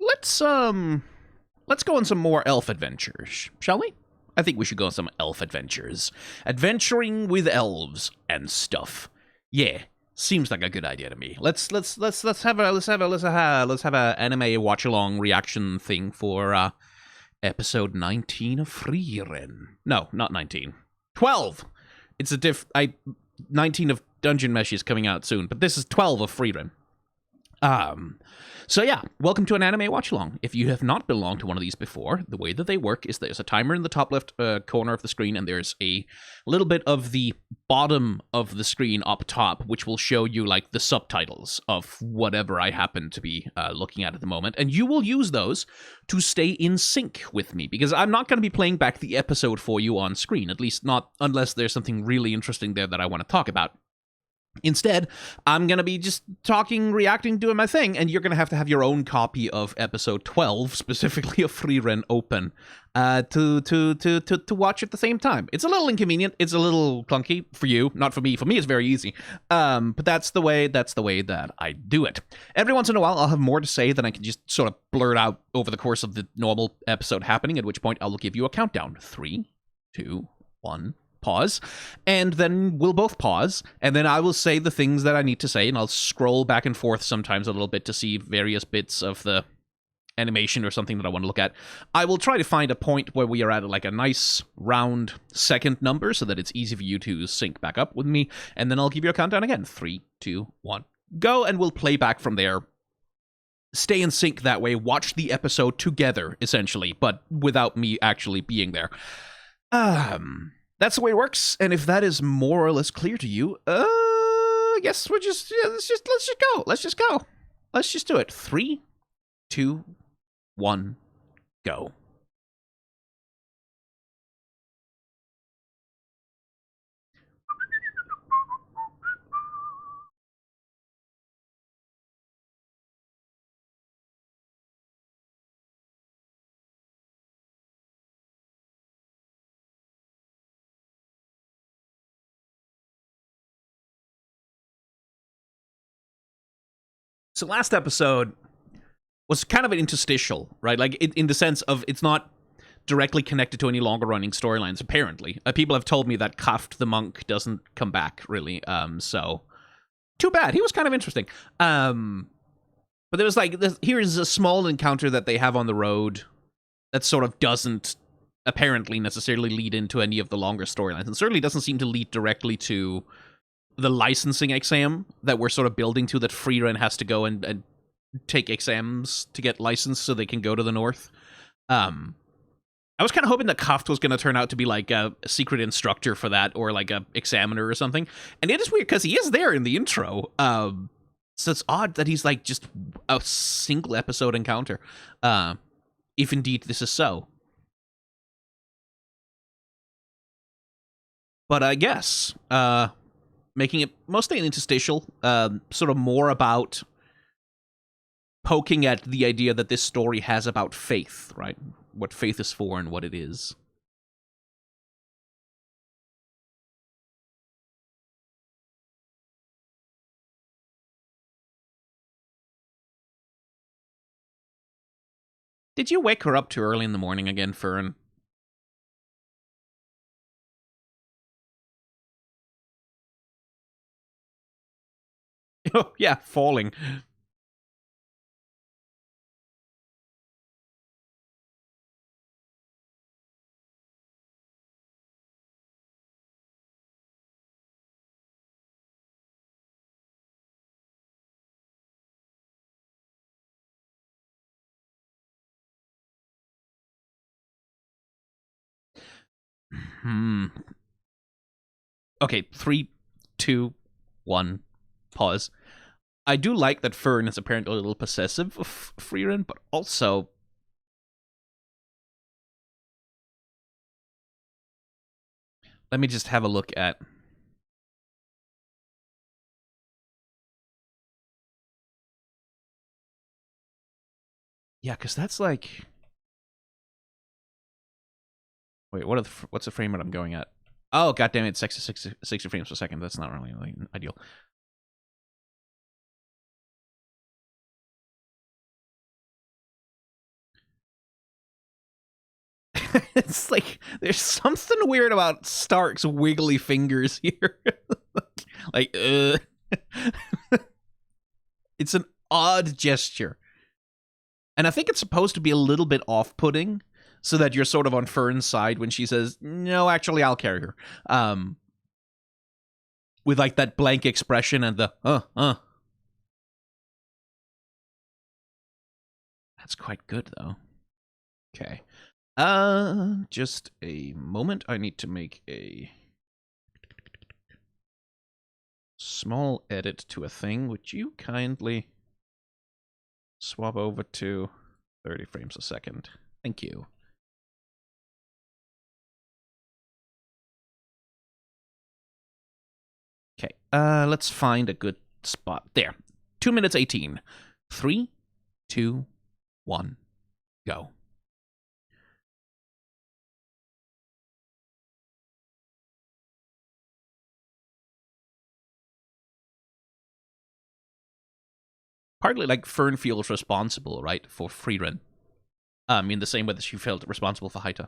let's go on some more elf adventures, shall we? I think we should go on some elf adventures. Adventuring with elves and stuff. Yeah, seems like a good idea to me. Let's have a anime watch along reaction thing for episode 19 of Frieren. No, not 19. 12. It's a 19 of Dungeon Mesh is coming out soon, but this is 12 of Frieren. So yeah, welcome to an anime watch-along. If you have not belonged to one of these before, the way that they work is there's a timer in the top left corner of the screen, and there's a little bit of the bottom of the screen up top, which will show you, like, the subtitles of whatever I happen to be looking at the moment, and you will use those to stay in sync with me, because I'm not going to be playing back the episode for you on screen, at least not unless there's something really interesting there that I want to talk about. Instead, I'm going to be just talking, reacting, doing my thing, and you're going to have your own copy of episode 12, specifically of Frieren, open to watch at the same time. It's a little inconvenient. It's a little clunky for you, not for me. For me, it's very easy. But that's the way that I do it. Every once in a while, I'll have more to say than I can just sort of blurt out over the course of the normal episode happening, at which point I will give you a countdown. 3, 2, 1... pause, and then we'll both pause, and then I will say the things that I need to say, and I'll scroll back and forth sometimes a little bit to see various bits of the animation or something that I want to look at. I will try to find a point where we are at like a nice round second number so that it's easy for you to sync back up with me, and then I'll give you a countdown again. 3, 2, 1, go, and we'll play back from there. Stay in sync that way, watch the episode together, essentially, but without me actually being there. That's the way it works, and if that is more or less clear to you, I guess we're just, yeah, let's just go. Let's just do it. 3, 2, 1, go. So last episode was kind of an interstitial, right? Like, in the sense of it's not directly connected to any longer running storylines, apparently. People have told me that Kaft the monk doesn't come back, really. So, too bad. He was kind of interesting. But there was like, here's a small encounter that they have on the road that sort of doesn't apparently necessarily lead into any of the longer storylines, and certainly doesn't seem to lead directly to the licensing exam that we're sort of building to, that Frieren has to go and take exams to get licensed so they can go to the north. I was kind of hoping that Kaft was going to turn out to be like a secret instructor for that, or like a examiner or something. And it is weird because he is there in the intro. So it's odd that he's like just a single episode encounter. If indeed this is so. But I guess, making it mostly an interstitial, sort of more about poking at the idea that this story has about faith, right? What faith is for and what it is. Did you wake her up too early in the morning again, Frieren? Oh, yeah, falling. Okay, 3, 2, 1, pause. I do like that Frieren is apparently a little possessive of Frieren, but also, let me just have a look at... Yeah, because that's like... Wait, what's the frame rate I'm going at? Oh, goddammit, it's 60 frames per second. That's not really ideal. It's like there's something weird about Stark's wiggly fingers here. Like, it's an odd gesture. And I think it's supposed to be a little bit off-putting, so that you're sort of on Fern's side when she says, no, actually, I'll carry her. With, like, that blank expression and the, That's quite good, though. Okay. Just a moment. I need to make a small edit to a thing. Would you kindly swap over to 30 frames a second? Thank you. Okay, let's find a good spot. There. 2 minutes 18. 3, 2, 1, go. Partly like Fern feels responsible, right, for Frieren. In the same way that she felt responsible for Haita.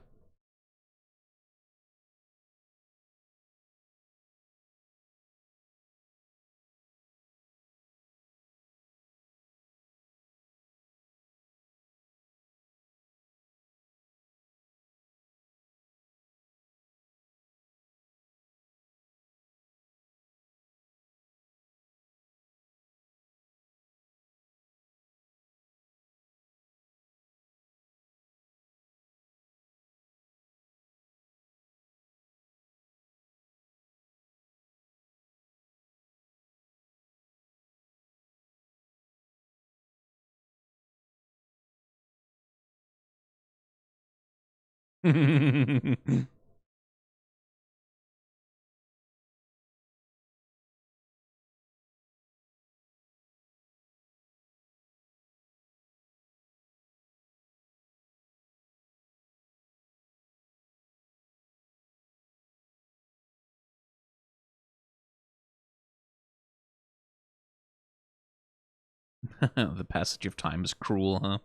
The passage of time is cruel, huh?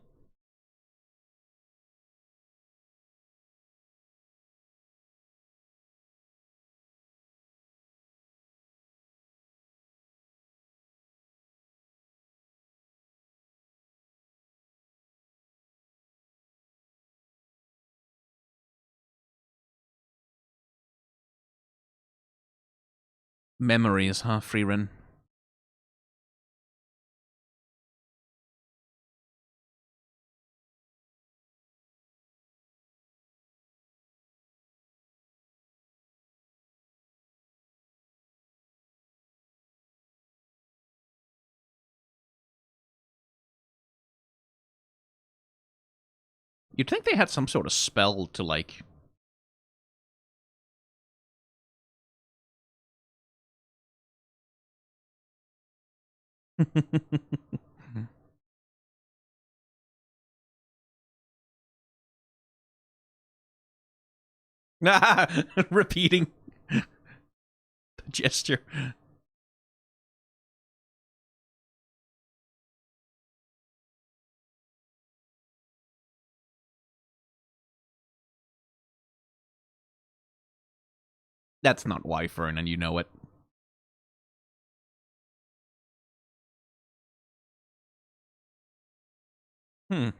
Memories, huh, Frieren? You'd think they had some sort of spell to, like... Repeating the gesture. That's not why, Fern, and you know it. Hmm.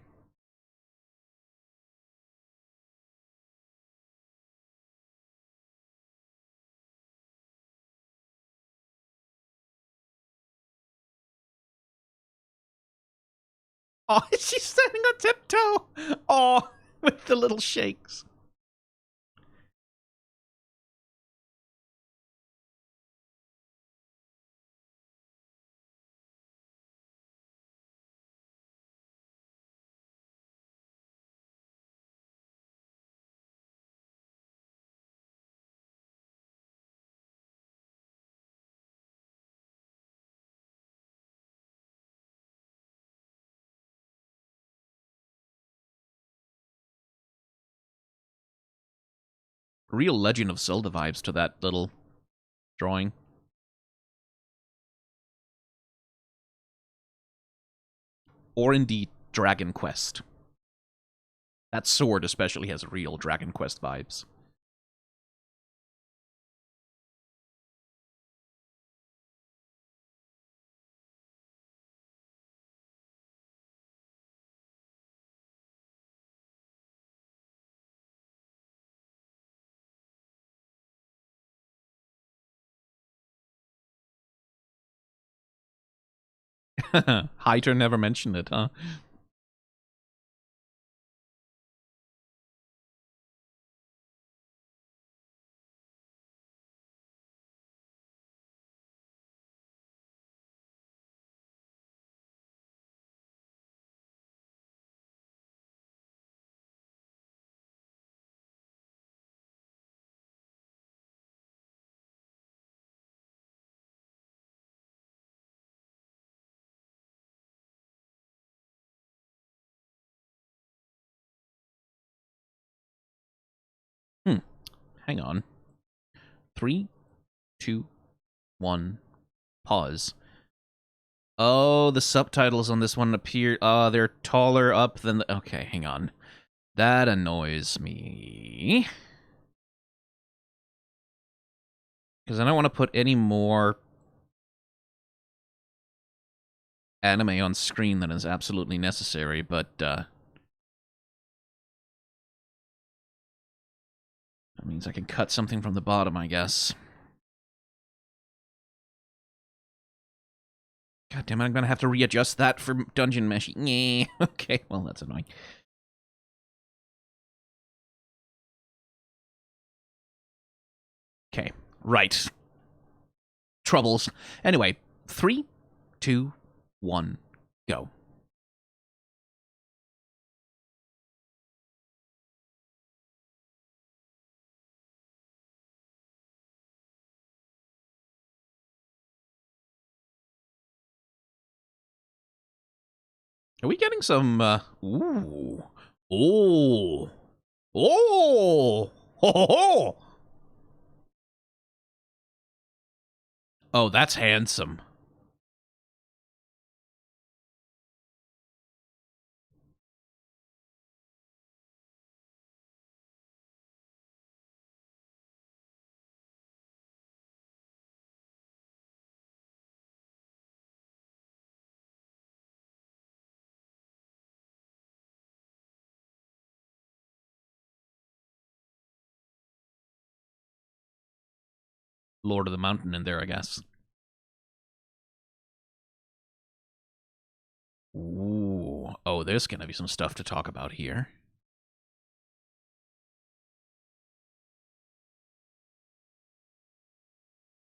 Oh, she's standing on tiptoe. Oh, with the little shakes. Real Legend of Zelda vibes to that little drawing. Or indeed, Dragon Quest. That sword especially has real Dragon Quest vibes. Hyder never mentioned it, huh? Hang on. 3, 2, 1, pause. Oh, the subtitles on this one appear... they're taller up than the... Okay, hang on. That annoys me. Because I don't want to put any more anime on screen than is absolutely necessary, but, that means I can cut something from the bottom, I guess. God damn it, I'm gonna have to readjust that for Dungeon Mesh. Yeah, okay, well, that's annoying. Okay, right. Troubles. Anyway, 3, 2, 1, go. Are we getting some, ooh. Oh. Oh. Ho, ho, ho. Oh, that's handsome. Lord of the Mountain in there, I guess. Ooh. Oh, there's gonna be some stuff to talk about here.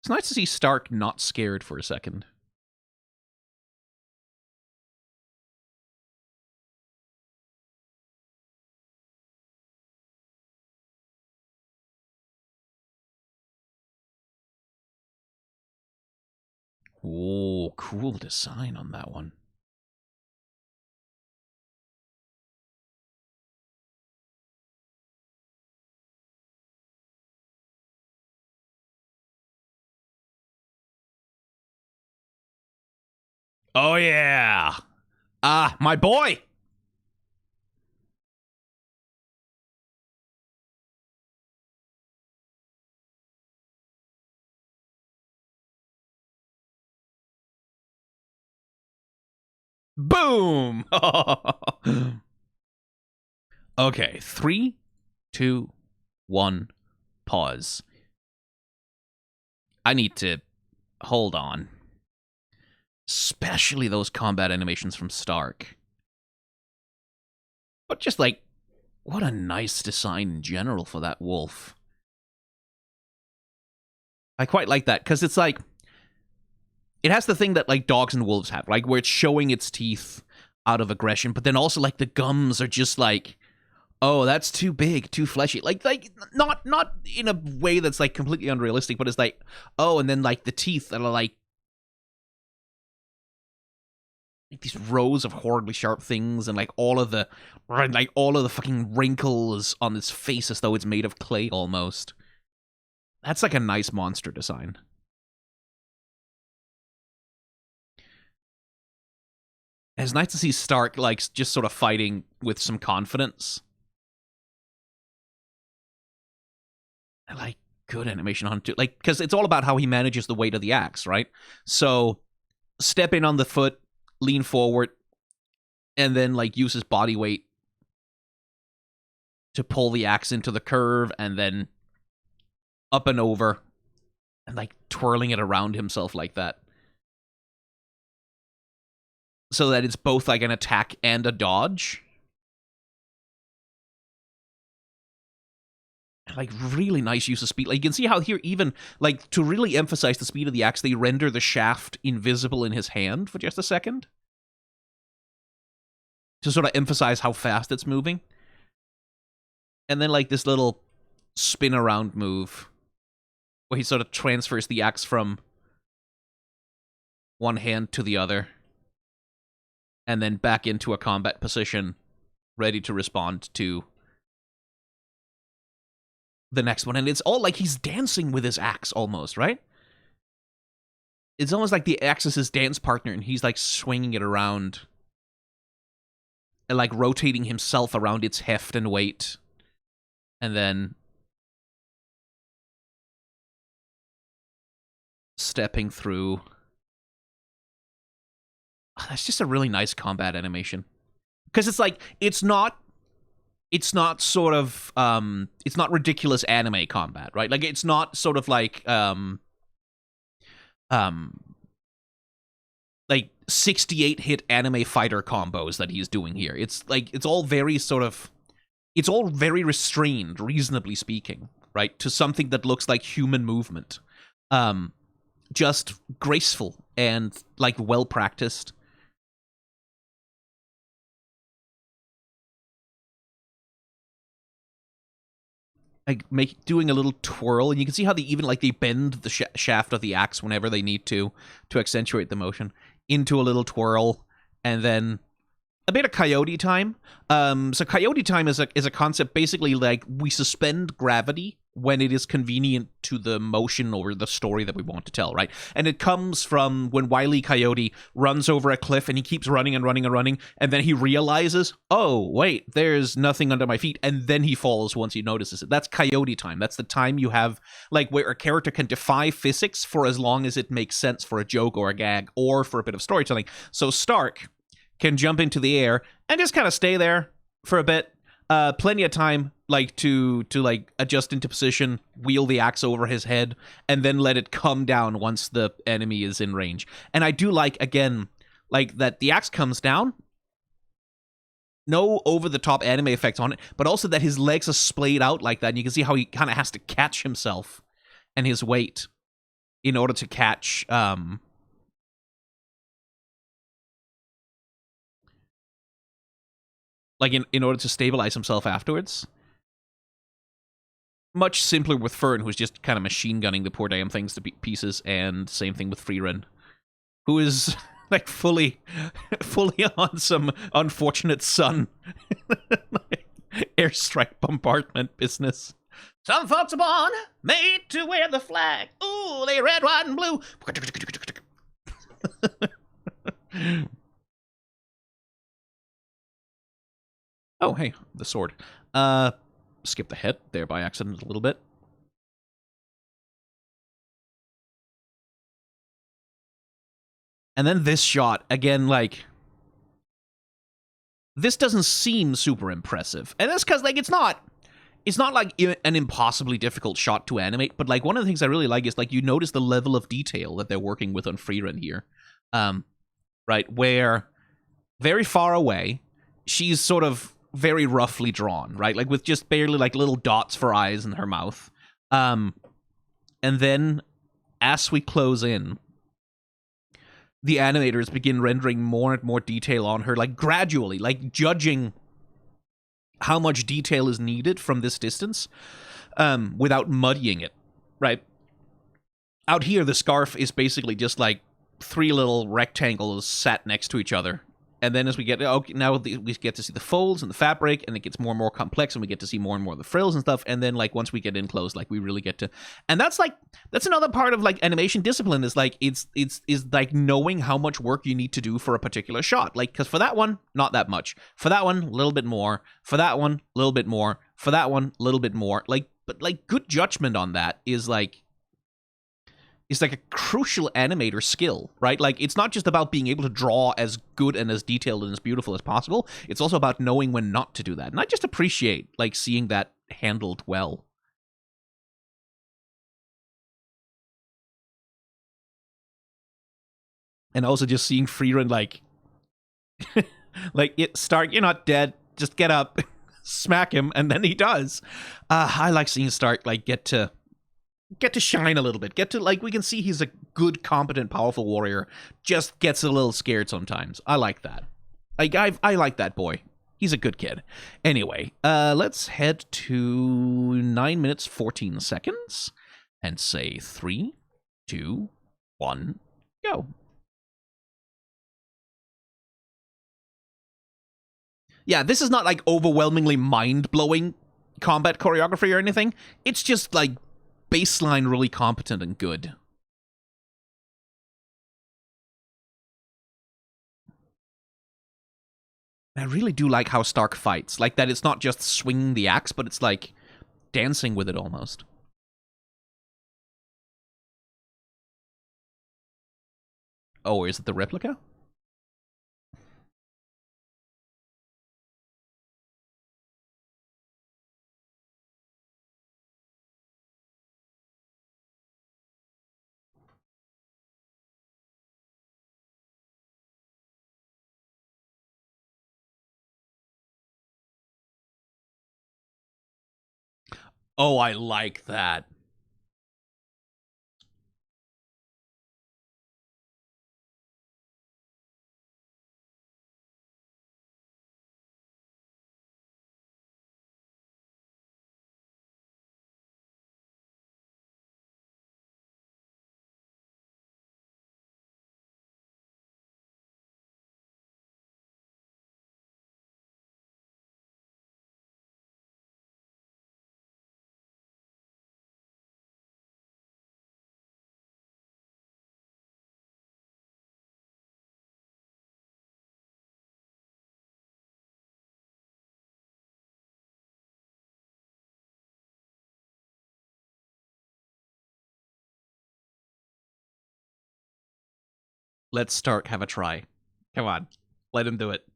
It's nice to see Stark not scared for a second. Ooh, cool design on that one. Oh, yeah. Ah, my boy. Boom. Okay, 3, 2, 1, pause. I need to hold on. Especially those combat animations from Stark. But just like, what a nice design in general for that wolf. I quite like that, because it's like, it has the thing that like dogs and wolves have, like where it's showing its teeth out of aggression, but then also like the gums are just like, oh, that's too big, too fleshy. Like not in a way that's like completely unrealistic, but it's like, oh, and then like the teeth that are like these rows of horribly sharp things, and like all of the fucking wrinkles on its face as though it's made of clay almost. That's like a nice monster design. And it's nice to see Stark like just sort of fighting with some confidence. I like good animation on it too. Like, because it's all about how he manages the weight of the axe, right? So step in on the foot, lean forward, and then like use his body weight to pull the axe into the curve, and then up and over, and like twirling it around himself like that. So that it's both like an attack and a dodge. Like, really nice use of speed. Like, you can see how here, even, like, to really emphasize the speed of the axe, they render the shaft invisible in his hand for just a second. To sort of emphasize how fast it's moving. And then, like, this little spin around move, where he sort of transfers the axe from one hand to the other, and then back into a combat position, ready to respond to the next one. And it's all like he's dancing with his axe almost, right? It's almost like the axe is his dance partner, and he's like swinging it around and like rotating himself around its heft and weight, and then stepping through. That's just a really nice combat animation, because it's like it's not sort of it's not ridiculous anime combat, right? Like, it's not sort of like 68 hit anime fighter combos that he's doing here. It's like it's all very restrained, reasonably speaking, right? To something that looks like human movement. Just graceful and like well practiced. Like doing a little twirl, and you can see how they even like they bend the shaft of the axe whenever they need to accentuate the motion into a little twirl, and then a bit of coyote time. So coyote time is a concept basically like we suspend gravity when it is convenient to the motion or the story that we want to tell, right? And it comes from when Wile E. Coyote runs over a cliff, and he keeps running and running and running, and then he realizes, oh, wait, there's nothing under my feet, and then he falls once he notices it. That's coyote time. That's the time you have, like, where a character can defy physics for as long as it makes sense for a joke or a gag or for a bit of storytelling. So Stark can jump into the air and just kind of stay there for a bit. Plenty of time, like, to like adjust into position, wheel the axe over his head, and then let it come down once the enemy is in range. And I do like, again, like that the axe comes down, no over-the-top anime effects on it, but also that his legs are splayed out like that, and you can see how he kind of has to catch himself and his weight in order to catch like in order to stabilize himself afterwards. Much simpler with Frieren, who's just kind of machine gunning the poor damn things to pieces, and same thing with Frieren, who is like fully on some unfortunate son airstrike bombardment business. Some folks are born made to wear the flag. Ooh, they red, white, and blue. Oh, hey, the sword. Skip the head there by accident a little bit. And then this shot, again, like, this doesn't seem super impressive. And that's because, like, it's not like an impossibly difficult shot to animate, but, like, one of the things I really like is, like, you notice the level of detail that they're working with on Frieren here. Right, where very far away, she's sort of very roughly drawn, right? Like, with just barely, like, little dots for eyes in her mouth. And then, as we close in, the animators begin rendering more and more detail on her, like, gradually, like, judging how much detail is needed from this distance, without muddying it, right? Out here, the scarf is basically just, like, 3 little rectangles sat next to each other. And then as we get, now we get to see the folds and the fabric, and it gets more and more complex, and we get to see more and more of the frills and stuff. And then, like, once we get in close, like, we really get to, and that's another part of, like, animation discipline is, like, it's like knowing how much work you need to do for a particular shot. Like, because for that one, not that much. For that one, a little bit more. For that one, a little bit more. For that one, a little bit more. Like, But like good judgment on that is like a crucial animator skill, right? Like it's not just about being able to draw as good and as detailed and as beautiful as possible. It's also about knowing when not to do that. And I just appreciate like seeing that handled well. And also just seeing Frieren like Stark, you're not dead. Just get up, smack him, and then he does. I like seeing Stark like get to shine a little bit. Get to like we can see he's a good, competent, powerful warrior. Just gets a little scared sometimes. I like that. I like that boy. He's a good kid. Anyway, let's head to 9 minutes 14 seconds and say 3, 2, 1, go. Yeah, this is not like overwhelmingly mind-blowing combat choreography or anything. It's just like baseline really competent and good. I really do like how Stark fights. Like that it's not just swinging the axe, but it's like dancing with it almost. Oh, is it the replica? Oh, I like that. Let Stark have a try. Come on. Let him do it.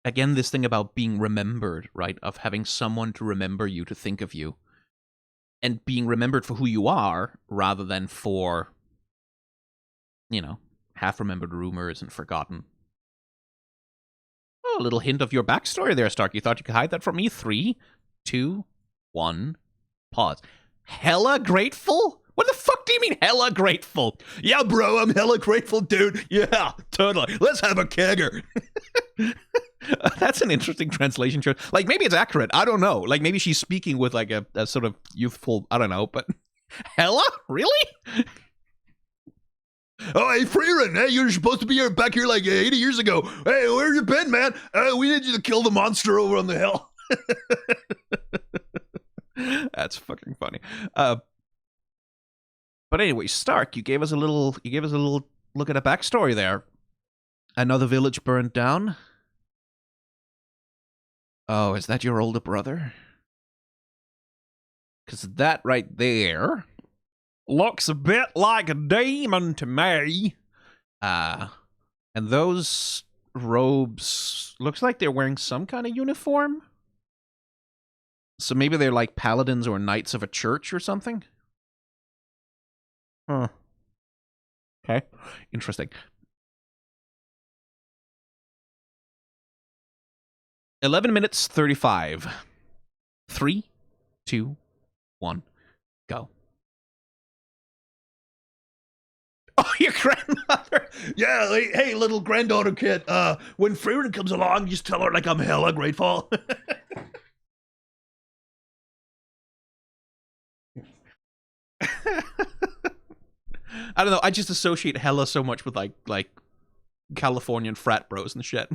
Again, this thing about being remembered, right? Of having someone to remember you, to think of you. And being remembered for who you are, rather than for, you know, half-remembered rumors and forgotten. Oh, a little hint of your backstory there, Stark. You thought you could hide that from me? 3, 2, 1, pause. Hella grateful? What the fuck do you mean hella grateful? Yeah, bro, I'm hella grateful, dude. Yeah, totally. Let's have a kegger. That's an interesting translation. Like, maybe it's accurate. I don't know. Like, maybe she's speaking with, like, a sort of youthful, I don't know, but hella? Really? Oh, hey, Frieren, hey, you're supposed to be back here like 80 years ago. Hey, where you been, man? We need you to kill the monster over on the hill. That's fucking funny. But anyway, Stark, you gave us a little look at a backstory there. Another village burned down. Oh, is that your older brother? Because that right there looks a bit like a demon to me. And those robes looks like they're wearing some kind of uniform. So maybe they're like paladins or knights of a church or something. Huh. Okay. Interesting. 11 minutes 35. 3, 2, 1, go. Oh, your grandmother. Yeah, like, hey, little granddaughter kid. When Frieren comes along, just tell her like I'm hella grateful. I don't know. I just associate hella so much with like Californian frat bros and shit.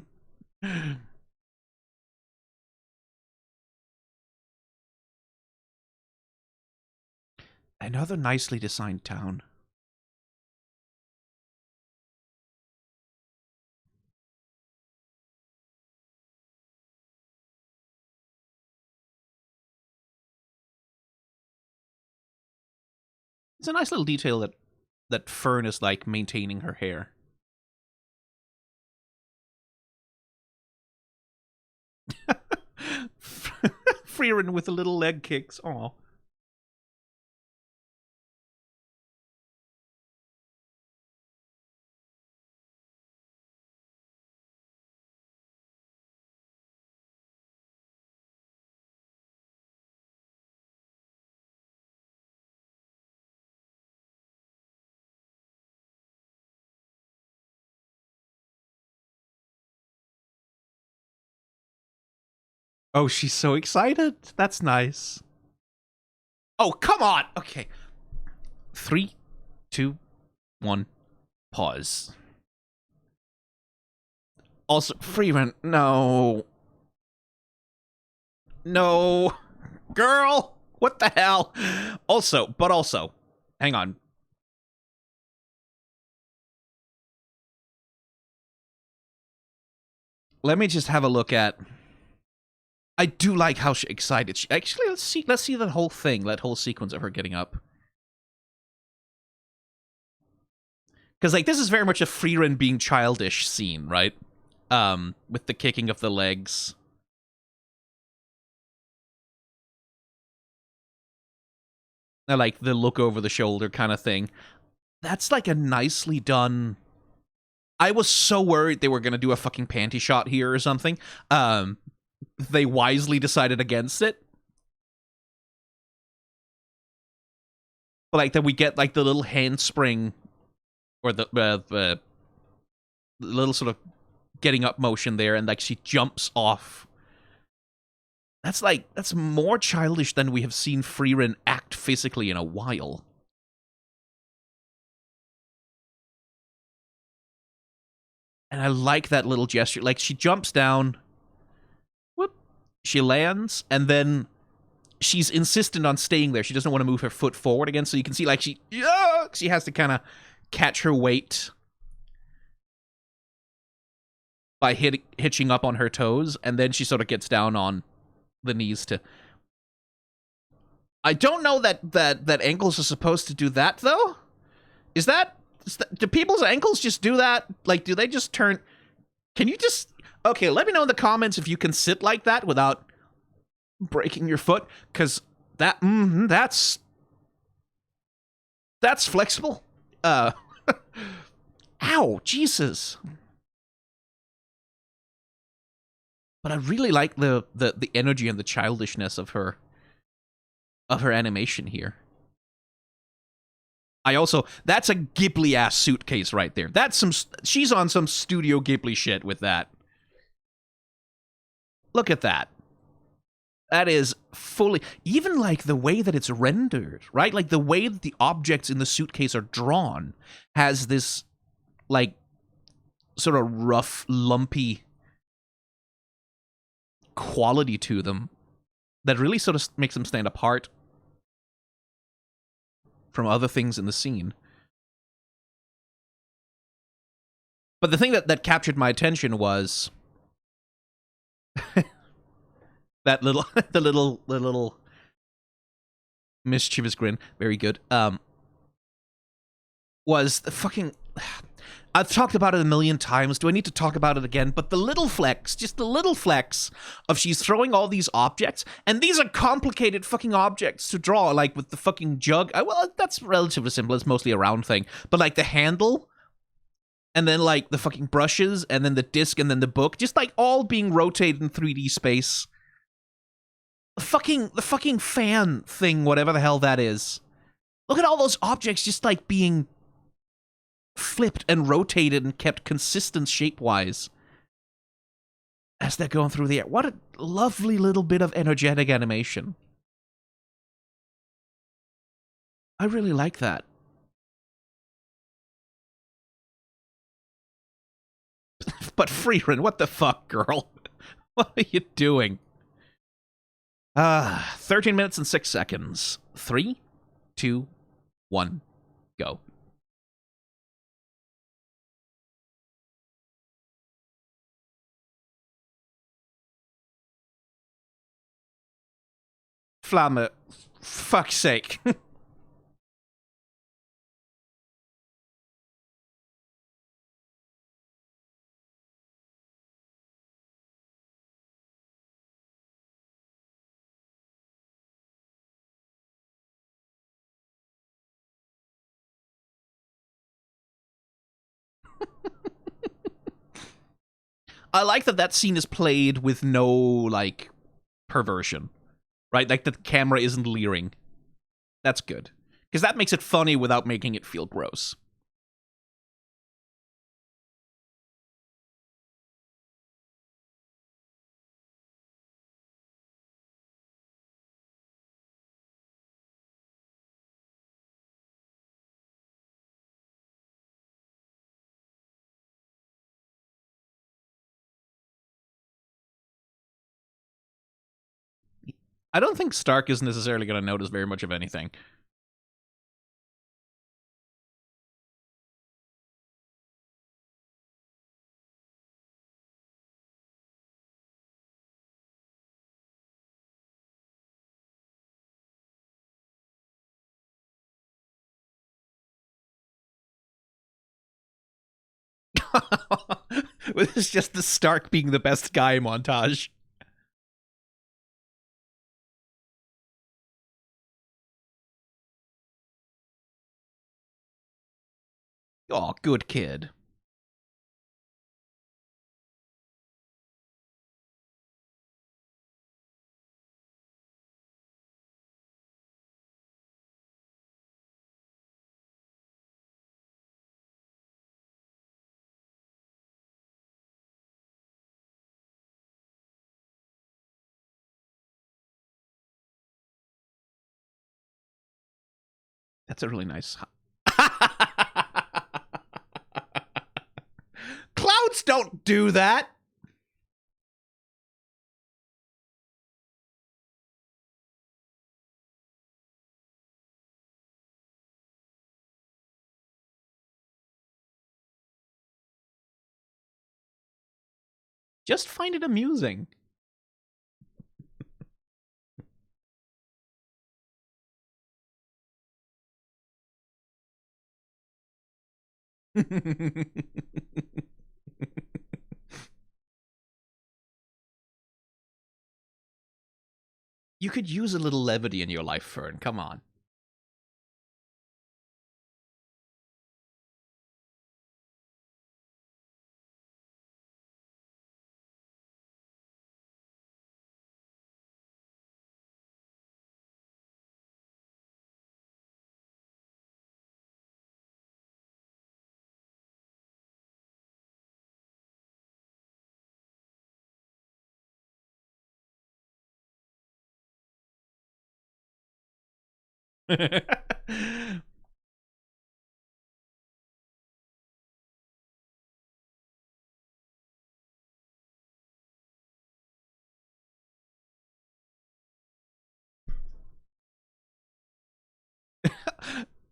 Another nicely designed town. It's a nice little detail that Fern is, like, maintaining her hair. Frieren with the little leg kicks. Aw. Oh, she's so excited. That's nice. Oh, come on. Okay. 3, 2, 1. Pause. Also, Frieren, no. No. Girl, what the hell? Also, hang on. Let me just have a look at... I do like how excited she... Actually, let's see that whole thing, that whole sequence of her getting up. Because, like, this is very much a Frieren being childish scene, right? With the kicking of the legs. Like, the look over the shoulder kind of thing. That's, like, a nicely done... I was so worried they were going to do a fucking panty shot here or something. They wisely decided against it. But, like, that we get, like, the little handspring... Or the little sort of getting up motion there, and, like, she jumps off. That's, like, that's more childish than we have seen Frieren act physically in a while. And I like that little gesture. Like, she jumps down, whoop, she lands, and then she's insistent on staying there. She doesn't want to move her foot forward again, so you can see, like, she has to kind of catch her weight by hitching up on her toes, and then she sort of gets down on the knees to... I don't know that ankles are supposed to do that, though? Is that... Do people's ankles just do that? Like, do they just turn... Can you just... Okay, let me know in the comments if you can sit like that without breaking your foot, because that... that's flexible. Ow, Jesus. But I really like the energy and the childishness of her animation here. I also... That's a Ghibli-ass suitcase right there. That's some... She's on some Studio Ghibli shit with that. Look at that. That is fully... Even, like, the way that it's rendered, right? Like, the way that the objects in the suitcase are drawn has this, like, sort of rough, lumpy quality to them that really sort of makes them stand apart from other things in the scene. But the thing that captured my attention was... that little, the little mischievous grin, very good, was the fucking... I've talked about it a million times, do I need to talk about it again? But the little flex, just the little flex of she's throwing all these objects, and these are complicated fucking objects to draw, like with the fucking jug. Well, that's relatively simple, it's mostly a round thing. But like the handle, and then like the fucking brushes, and then the disc, and then the book, just like all being rotated in 3D space. The fucking fan thing, whatever the hell that is. Look at all those objects just like being flipped and rotated and kept consistent shape-wise as they're going through the air. What a lovely little bit of energetic animation. I really like that. But Frieren, what the fuck, girl? What are you doing? 13 minutes and 6 seconds. 3, 2, 1, go. Flamme, fuck's sake. I like that scene is played with no, like, perversion. Right? Like, the camera isn't leering. That's good. Because that makes it funny without making it feel gross. I don't think Stark is necessarily going to notice very much of anything. It's just the Stark being the best guy montage. Oh, good kid. That's a really nice. Clouds don't do that. Just find it amusing. You could use a little levity in your life, Fern. Come on.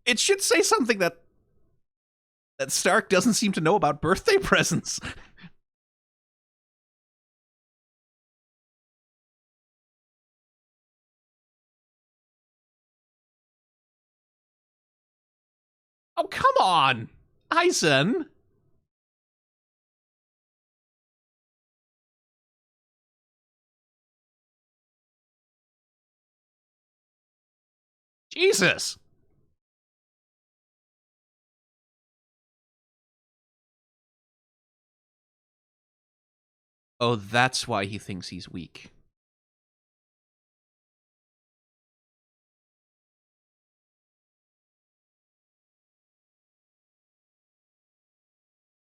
It should say something that Stark doesn't seem to know about birthday presents. Oh, come on, Eisen. Jesus. Oh, that's why he thinks he's weak.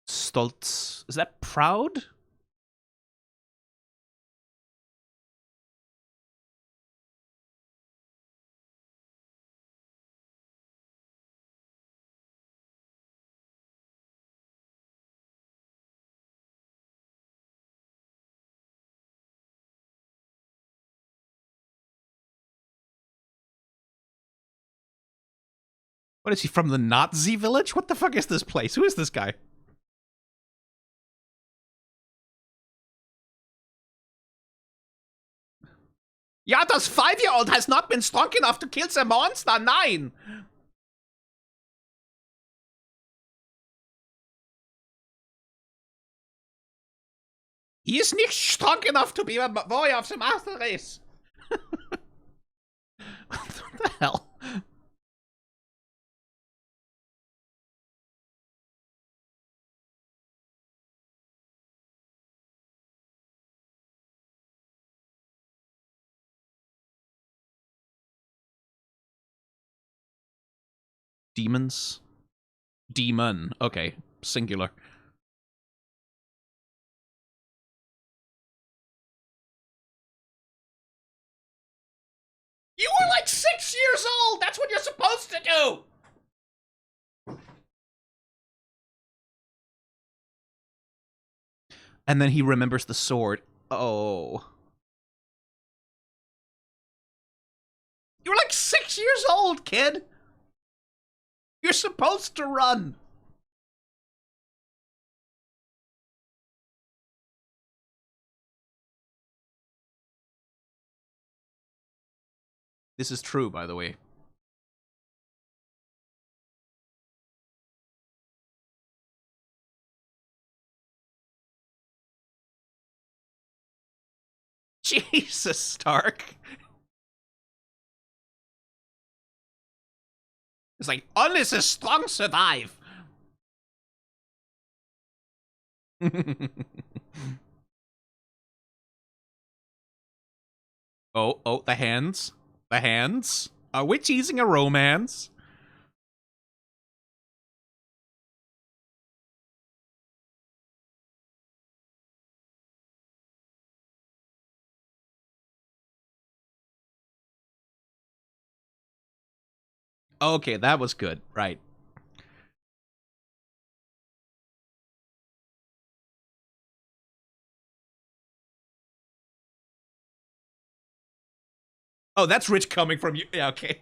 Stolz. Is that proud? What is he, from the Nazi village? What the fuck is this place? Who is this guy? Ja, das 5-year-old has not been strong enough to kill the monster, nein! He is nicht strong enough to be a boy of the master race. What the hell? Demons? Demon. Okay. Singular. You were like 6 years old! That's what you're supposed to do! And then he remembers the sword. Oh. You were like 6 years old, kid! You're supposed to run! This is true, by the way. Jesus, Stark. It's like, only the strong survive. Oh, the hands. The hands. Are we teasing a romance? Okay, that was good. Right. Oh, that's rich coming from you. Yeah, okay.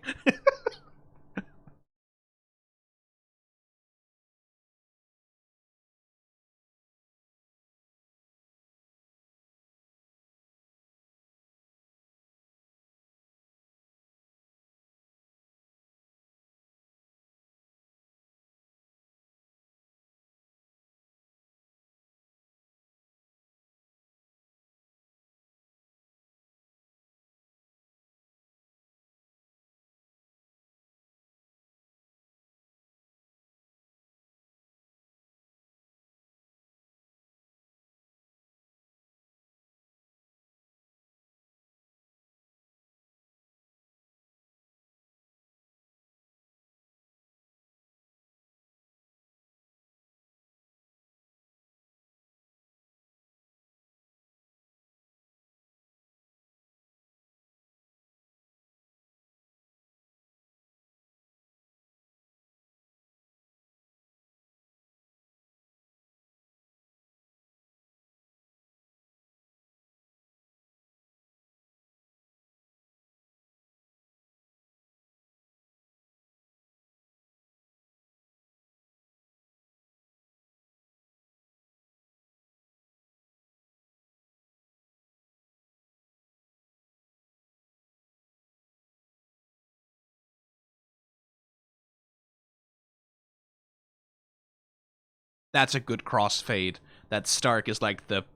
That's a good crossfade. That Stark is like the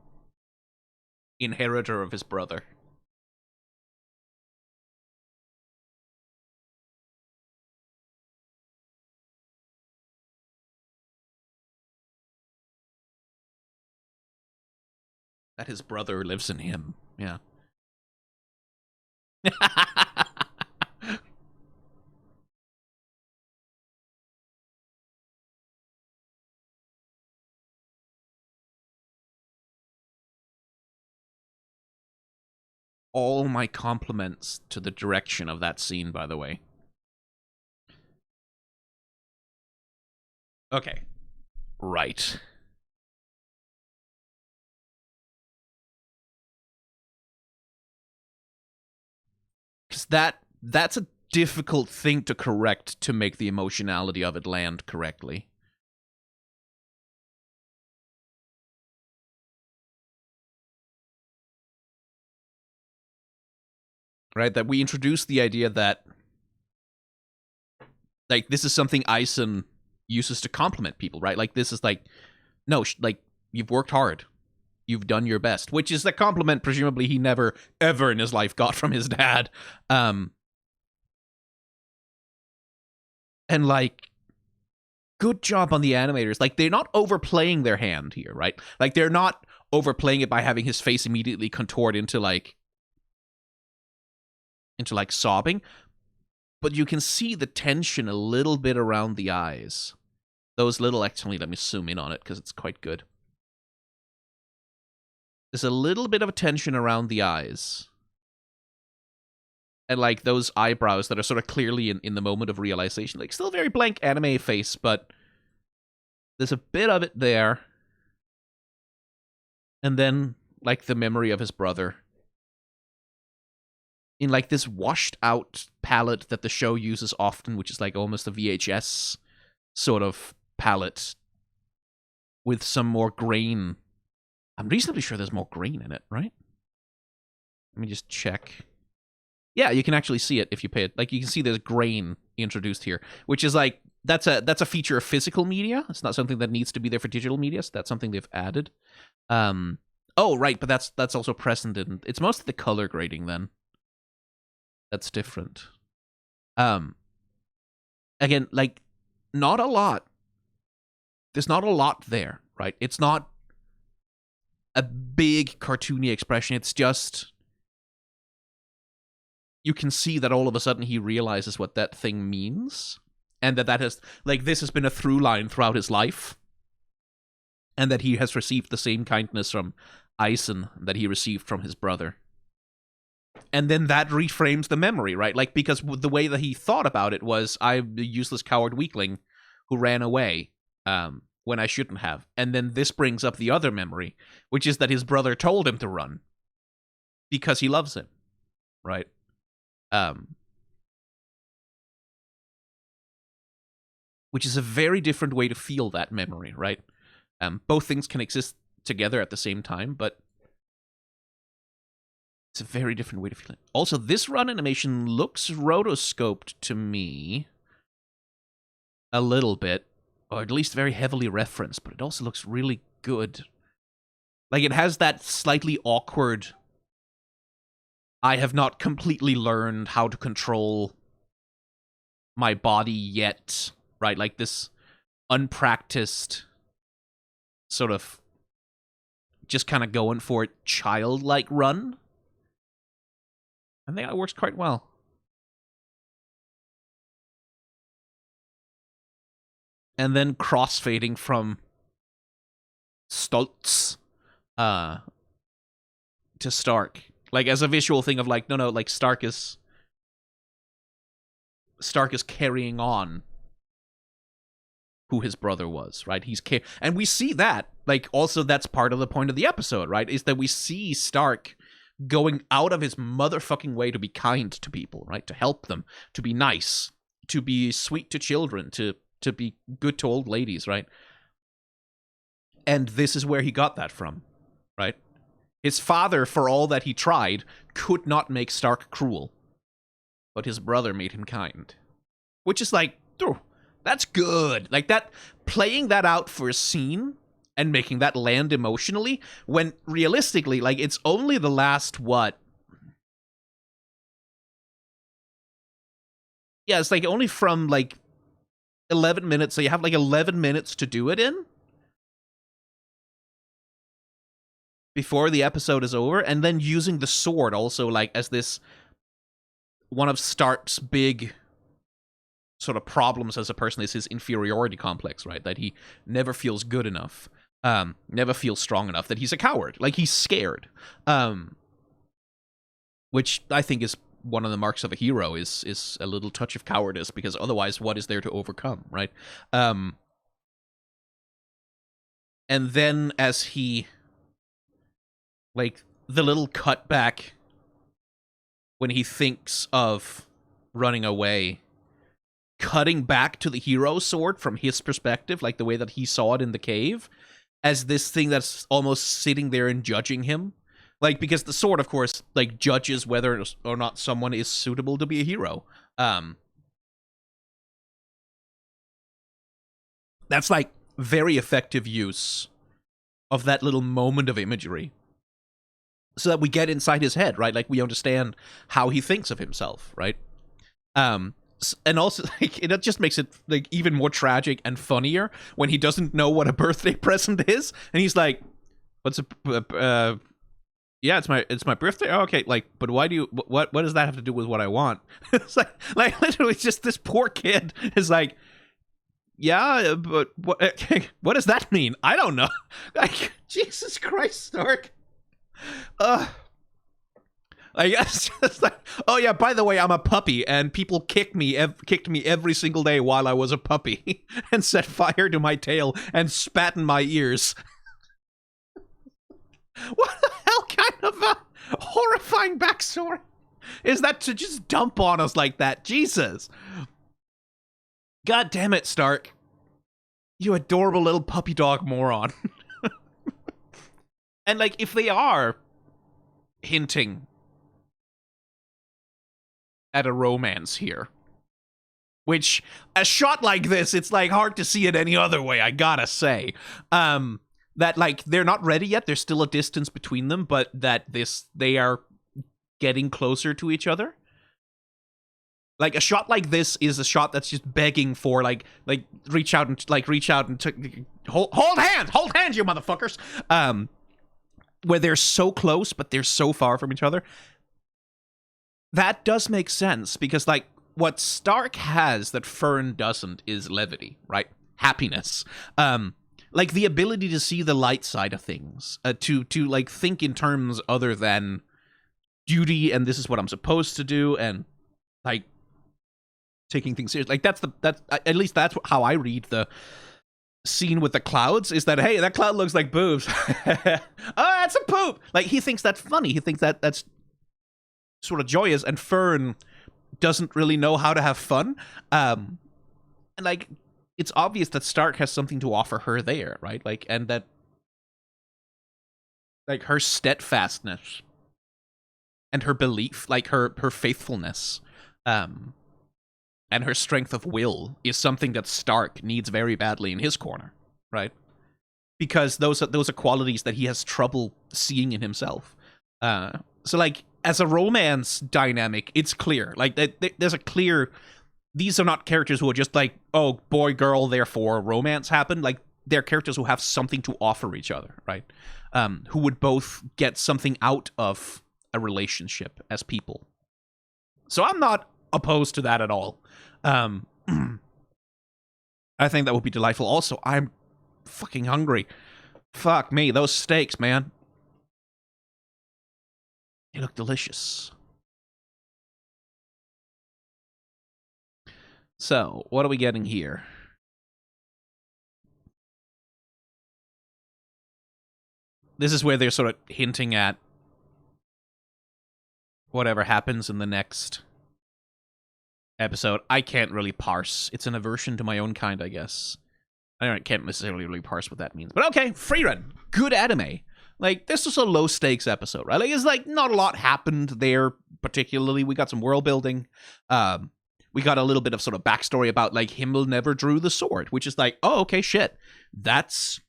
inheritor of his brother. That his brother lives in him. Yeah. All my compliments to the direction of that scene, by the way. Okay. Right. Because that's a difficult thing to correct to make the emotionality of it land correctly. Right? That we introduce the idea that, like, this is something Eisen uses to compliment people, right? Like, this is like, no, like, you've worked hard. You've done your best, which is a compliment presumably he never, ever in his life got from his dad. And, like, good job on the animators. Like, they're not overplaying their hand here, right? Like, they're not overplaying it by having his face immediately contort into sobbing. But you can see the tension a little bit around the eyes. Those little... Actually, let me zoom in on it, because it's quite good. There's a little bit of a tension around the eyes. And, like, those eyebrows that are sort of clearly in the moment of realization. Like, still very blank anime face, but there's a bit of it there. And then, like, the memory of his brother. In, like, this washed-out palette that the show uses often, which is, like, almost a VHS sort of palette with some more grain. I'm reasonably sure there's more grain in it, right? Let me just check. Yeah, you can actually see it if you pay it. Like, you can see there's grain introduced here, which is like, that's a feature of physical media. It's not something that needs to be there for digital media. So that's something they've added. Oh, right, but that's also present in... It's mostly the color grading then. That's different. Again, like, not a lot. There's not a lot there, right? It's not a big cartoony expression. It's just... You can see that all of a sudden he realizes what that thing means. And that has... Like, this has been a through line throughout his life. And that he has received the same kindness from Eisen that he received from his brother. And then that reframes the memory, right? Like, because the way that he thought about it was, I'm a useless coward weakling who ran away when I shouldn't have. And then this brings up the other memory, which is that his brother told him to run because he loves him, right? Which is a very different way to feel that memory, right? Both things can exist together at the same time, but it's a very different way to feel it. Also, this run animation looks rotoscoped to me a little bit, or at least very heavily referenced, but it also looks really good. Like, it has that slightly awkward... I have not completely learned how to control my body yet, right? Like, this unpracticed sort of just kind of going for it childlike run. I think that works quite well. And then crossfading from Stoltz to Stark. Like, as a visual thing of like, no, like, Stark is carrying on who his brother was, right? And we see that. Like, also, that's part of the point of the episode, right? Is that we see Stark going out of his motherfucking way to be kind to people, right? To help them, to be nice, to be sweet to children, to be good to old ladies, right? And this is where he got that from, right? His father, for all that he tried, could not make Stark cruel. But his brother made him kind. Which is like, oh, that's good. Like, that, playing that out for a scene and making that land emotionally, when realistically, like, it's only the last, what? Yeah, it's like only from, like, 11 minutes, so you have, like, 11 minutes to do it in before the episode is over, and then using the sword also, like, as this one of Stark's big sort of problems as a person is his inferiority complex, right? That he never feels good enough, never feels strong enough, that he's a coward, like, he's scared, which I think is one of the marks of a hero, is a little touch of cowardice, because otherwise what is there to overcome, right? And then as he, like, the little cutback when he thinks of running away, cutting back to the hero's sword from his perspective, like the way that he saw it in the cave, as this thing that's almost sitting there and judging him. Like, because the sword, of course, like, judges whether or not someone is suitable to be a hero. That's, like, very effective use of that little moment of imagery. So that we get inside his head, right? Like, we understand how he thinks of himself, right? And also, like, it just makes it, like, even more tragic and funnier when he doesn't know what a birthday present is, and he's like, "What's a yeah, it's my birthday. Oh, okay, like, but why do you what does that have to do with what I want?" It's like literally just this poor kid is like, "Yeah, but what does that mean? I don't know." Like, Jesus Christ, Stark. I guess just like, oh yeah, by the way, I'm a puppy, and people kicked me every single day while I was a puppy, and set fire to my tail and spat in my ears. What the hell kind of a horrifying backstory is that to just dump on us like that? Jesus. God damn it, Stark. You adorable little puppy dog moron. And, like, if they are hinting at a romance here, which, a shot like this, it's, like, hard to see it any other way, I gotta say. That, like, they're not ready yet, there's still a distance between them, but that they are getting closer to each other. Like, a shot like this is a shot that's just begging for, like reach out and hold hands, you motherfuckers. Where they're so close, but they're so far from each other. That does make sense, because, like, what Stark has that Frieren doesn't is levity, right? Happiness. Like, the ability to see the light side of things, to like, think in terms other than duty, and this is what I'm supposed to do, and, like, taking things seriously. Like, that's at least that's how I read the scene with the clouds, is that, hey, that cloud looks like boobs. Oh, that's a poop! Like, he thinks that's funny, he thinks that's sort of joyous, and Frieren doesn't really know how to have fun. And, like, it's obvious that Stark has something to offer her there, right? Like, and that, like, her steadfastness and her belief, like, her faithfulness, and her strength of will is something that Stark needs very badly in his corner, right? Because those are qualities that he has trouble seeing in himself. So, like, as a romance dynamic, it's clear. Like, there's a clear... These are not characters who are just like, oh, boy, girl, therefore romance happened. Like, they're characters who have something to offer each other, right? Who would both get something out of a relationship as people. So I'm not opposed to that at all. I think that would be delightful. Also, I'm fucking hungry. Fuck me, those steaks, man. They look delicious. So, what are we getting here? This is where they're sort of hinting at whatever happens in the next episode. I can't really parse. It's an aversion to my own kind, I guess. I can't necessarily really parse what that means. But okay, Frieren. Good anime. Like, this is a low-stakes episode, right? Like, it's like, not a lot happened there, particularly. We got some world building. We got a little bit of sort of backstory about, like, Himmel never drew the sword, which is like, oh, okay, shit. It's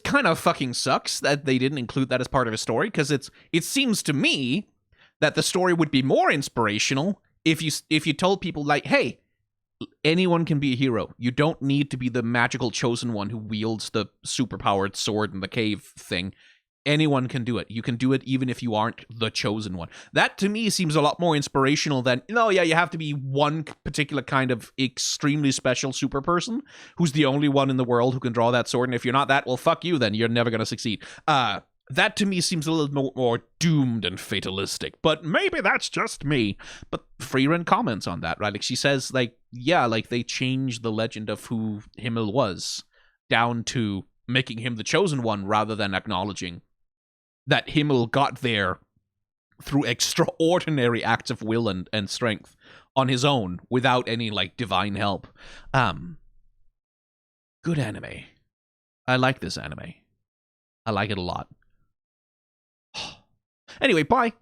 kind of fucking sucks that they didn't include that as part of his story, because it seems to me that the story would be more inspirational if you told people, like, hey, anyone can be a hero. You don't need to be the magical chosen one who wields the superpowered sword in the cave thing. Anyone can do it. You can do it even if you aren't the chosen one. That, to me, seems a lot more inspirational than, no, yeah, you have to be one particular kind of extremely special super person who's the only one in the world who can draw that sword, and if you're not that, well, fuck you, then you're never going to succeed. That, to me, seems a little more doomed and fatalistic, but maybe that's just me. But Frieren comments on that, right? Like, she says, like, yeah, like, they changed the legend of who Himmel was down to making him the chosen one rather than acknowledging that Himmel got there through extraordinary acts of will and strength on his own without any like divine help. Good anime. I like this anime. I like it a lot. Anyway, bye.